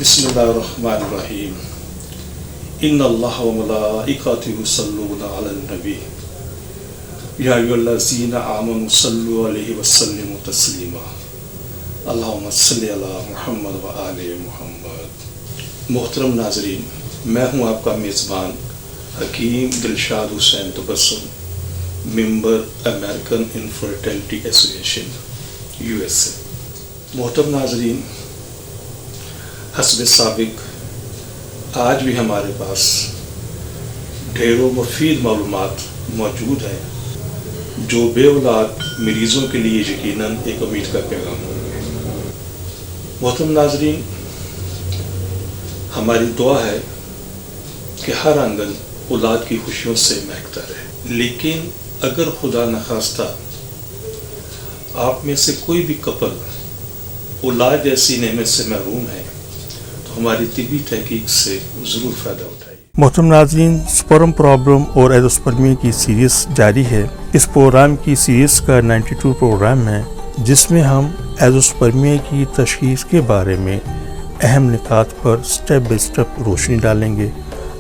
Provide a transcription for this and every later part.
बिस्मिल्लाहिर्रहमानिर्रहीम। इन्नल्लाह व मलाइकतहु युसल्लूना अलन नबी या अय्युहल्लज़ीना आमनु सल्लु अलैहि व सल्लिमु तस्लीमा। अल्लाहुम्मा सल्लि अला मुहम्मद व आले मुहम्मद। मोहतरम नाज़रीन, मैं हूँ आपका मेज़बान Hakim Dilshad Hussain Tabassum, member American infertility association USA। मोहतरम नाज़रीन, हस्ब साबिक आज भी हमारे पास ढेरों मुफीद मालूमात मौजूद हैं जो बेऔलाद मरीज़ों के लिए यकीनन एक उम्मीद का पैगाम होंगे। मोहतरम नाज़रीन, हमारी दुआ है कि हर आंगन औलाद की खुशियों से महकता रहे, लेकिन अगर खुदा न खास्ता आप में से कोई भी कपल औलाद जैसी नेमत से महरूम है तो हमारी तिबी तहकीक से ज़रूर फ़ायदा उठाइए। मोहतरम नाज़रीन, स्पर्म प्रॉब्लम और एज़ोस्पर्मिया की सीरीज़ जारी है। इस प्रोग्राम की सीरीज़ का 92 प्रोग्राम है, जिसमें हम एज़ोस्पर्मिया की तशख़ीस के बारे में अहम निकात पर स्टेप बाई स्टेप रोशनी डालेंगे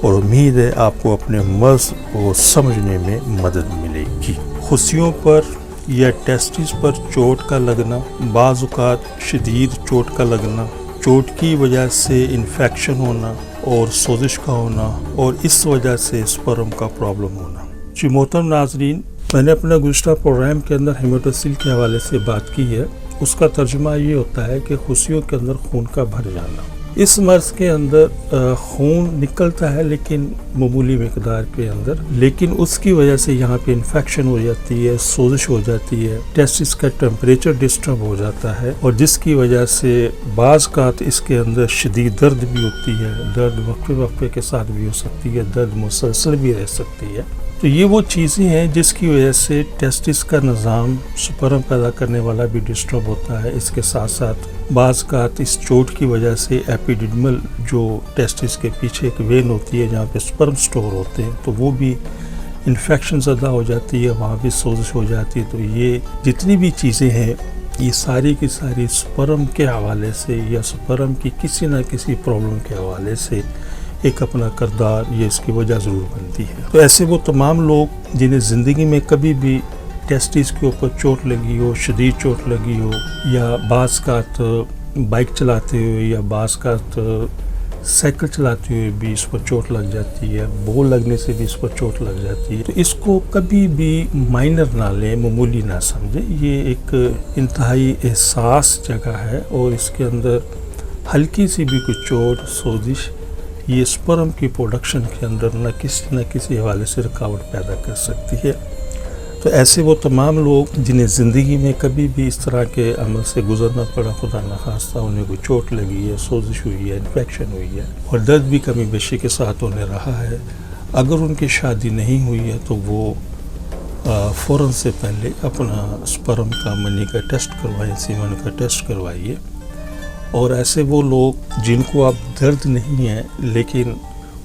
और उम्मीद है आपको अपने मर्ज़ को समझने में मदद मिलेगी। खुशियों पर या टेस्टिस पर चोट का लगना, बाज़ औक़ात शदीद चोट का लगना, चोट की वजह से इन्फेक्शन होना और सोजिश का होना और इस वजह से स्पर्म का प्रॉब्लम होना। जी मोहतरम नाज़रीन, मैंने अपने गुज़श्ता प्रोग्राम के अंदर हेमेटोसिल के हवाले से बात की है। उसका तर्जुमा ये होता है कि खुशियों के अंदर खून का भर जाना। इस मर्ज़ के अंदर खून निकलता है लेकिन मामूली मिकदार के अंदर, लेकिन उसकी वजह से यहाँ पे इन्फेक्शन हो जाती है, सोजिश हो जाती है, टेस्टिस का टेम्परेचर डिस्टर्ब हो जाता है और जिसकी वजह से बाज़ कात इसके अंदर शदीद दर्द भी होती है। दर्द वक्फे के साथ भी हो सकती है, दर्द मुसलसल भी रह सकती है। तो ये वो चीज़ें हैं जिसकी वजह से टेस्टिस का निज़ाम स्पर्म पैदा करने वाला भी डिस्टर्ब होता है। इसके साथ साथ बाज़ कात इस चोट की वजह से एपिडिडमल जो टेस्टिस के पीछे एक वेन होती है जहाँ पे स्पर्म स्टोर होते हैं, तो वो भी इन्फेक्शन ज़्यादा हो जाती है, वहाँ भी सोजिश हो जाती है। तो ये जितनी भी चीज़ें हैं ये सारी की सारी स्पर्म के हवाले से या स्पर्म की किसी न किसी प्रॉब्लम के हवाले से एक अपना किरदार ये इसकी वजह ज़रूर बनती है। तो ऐसे वो तमाम लोग जिन्हें ज़िंदगी में कभी भी टेस्टिस के ऊपर चोट लगी हो, शदीद चोट लगी हो, या बाज़ कात बाइक चलाते हुए या बाज़ कात साइकिल चलाते हुए भी इस पर चोट लग जाती है, बोल लगने से भी इस पर चोट लग जाती है, तो इसको कभी भी माइनर ना लें, मामूली ना समझें। ये एक इंतहाई एहसास जगह है और इसके अंदर हल्की सी भी कोई चोट, सोजिश ये स्पर्म की प्रोडक्शन के अंदर न किसी हवाले से रुकावट पैदा कर सकती है। तो ऐसे वो तमाम लोग जिन्हें ज़िंदगी में कभी भी इस तरह के अमल से गुजरना पड़ा, खुदा न खास्ता उन्हें कोई चोट लगी है, सोजिश हुई है, इन्फेक्शन हुई है और दर्द भी कमी बेशी के साथ उन्हें रहा है, अगर उनकी शादी नहीं हुई है तो वो फ़ौरन से पहले अपना स्पर्म का मनी का टेस्ट करवाएं, सीमन का टेस्ट करवाइए। और ऐसे वो लोग जिनको अब दर्द नहीं है लेकिन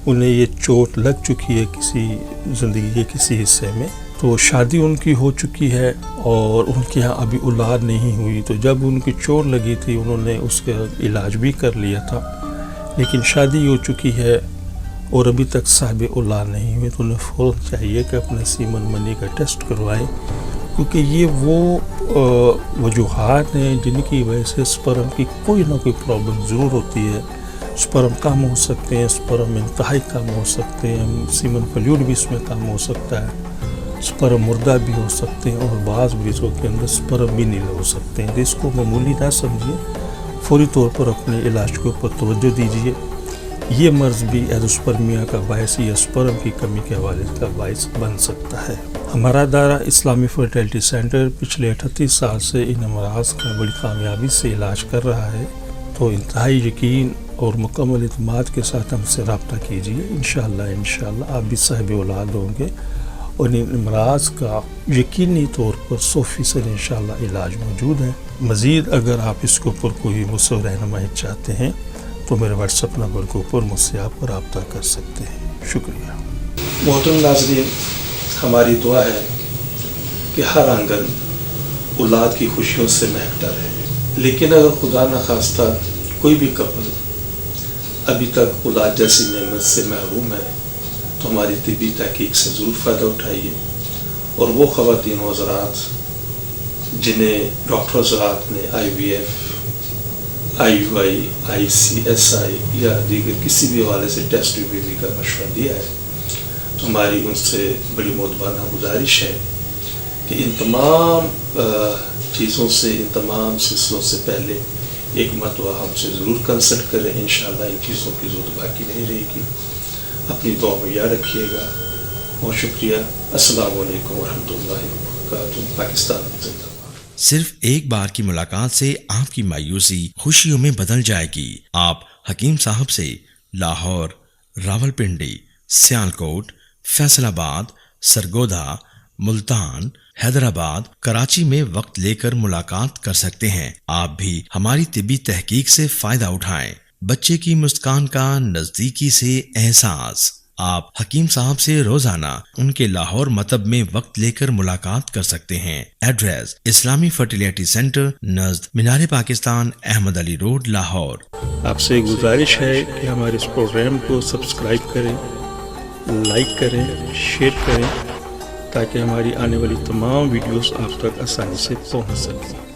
उन्हें ये चोट लग चुकी है किसी ज़िंदगी के किसी हिस्से में, तो शादी उनकी हो चुकी है और उनके यहाँ अभी औलाद नहीं हुई, तो जब उनकी चोट लगी थी उन्होंने उसका इलाज भी कर लिया था, लेकिन शादी हो चुकी है और अभी तक साहिब औलाद नहीं हुई, तो उन्हें फ़ौरन चाहिए कि अपने सीमन मनी का टेस्ट करवाएं, क्योंकि ये वो वजूहात हैं जिनकी वजह से स्पर्म की कोई ना कोई प्रॉब्लम ज़रूर होती है। स्पर्म कम हो सकते हैं, स्पर्म इंतहाई कम हो सकते हैं, सीमन फ्लूइड भी इसमें कम हो सकता है, स्पर्म मुर्दा भी हो सकते हैं और बाज़ मरीज़ों के अंदर स्पर्म भी नीले हो सकते हैं। तो इसको मामूली ना समझिए, फौरी तौर पर अपने इलाज के ऊपर तवज्जो दीजिए। ये मर्ज़ भी एज़ोस्पर्मिया का बायस या स्पर्म की कमी के हवाले का बायस बन सकता है। हमारा दायरा इस्लामी फर्टिलिटी सेंटर पिछले 38 साल से इन अमराज़ का बड़ी कामयाबी से इलाज कर रहा है, तो इंतहाई यकीन और मुकम्मल इत्मीनान के साथ हमसे रब्ता कीजिए। इंशाअल्लाह आप भी साहिब औलाद होंगे और इन अमराज़ का यकीनी तौर पर 100% इंशाअल्लाह इलाज मौजूद है। मज़ीद अगर आप इसके ऊपर कोई मुझसे रहनुमाई चाहते हैं तो मेरे व्हाट्सएप नंबर के ऊपर मुझसे आप रब्ता कर सकते हैं। शुक्रिया। मोहतरम नाज़रीन, हमारी दुआ है कि हर आंगन औलाद की खुशियों से महकता रहे, लेकिन अगर खुदा न खास्ता कोई भी कपल ابھی تک اولاد جیسی نعمت سے محروم ہے تو ہماری طبی تحقیق سے ضرور فائدہ اٹھائیے، اور وہ خواتین و حضرات جنہیں ڈاکٹر حضرات نے IVF، IUI، ICSI یا دیگر کسی بھی حوالے سے ٹیسٹ بیبی کا مشورہ دیا ہے، تو ہماری ان سے بڑی مؤدبانہ گزارش ہے کہ ان تمام چیزوں سے، ان تمام سلسلوں سے پہلے ایک مرتبہ ہم سے ضرور کنسلٹ کریں. انشاءاللہ ان چیزوں کی ضرورت باقی نہیں رہے گی. اپنی دعا میں یاد رکھیے گا. بہت شکریہ. السلام علیکم ورحمۃ اللہ وبرکاتہ. پاکستان زندہ باد. صرف ایک بار کی ملاقات سے آپ کی مایوسی خوشیوں میں بدل جائے گی. آپ حکیم صاحب سے لاہور، راولپنڈی، سیالکوٹ، فیصل آباد، سرگودا، ملتان، حیدرآباد، کراچی میں وقت لے کر ملاقات کر سکتے ہیں. آپ بھی ہماری طبی تحقیق سے فائدہ اٹھائیں. بچے کی مسکان کا نزدیکی سے احساس. آپ حکیم صاحب سے روزانہ ان کے لاہور مطب میں وقت لے کر ملاقات کر سکتے ہیں. ایڈریس: اسلامی فرٹیلیٹی سینٹر نزد مینار پاکستان، احمد علی روڈ، لاہور. آپ سے گزارش ہے کہ ہمارے اس پروگرام کو سبسکرائب کریں، لائک کریں، شیئر کریں، تاکہ ہماری آنے والی تمام ویڈیوز آپ تک آسانی سے پہنچ سکیں.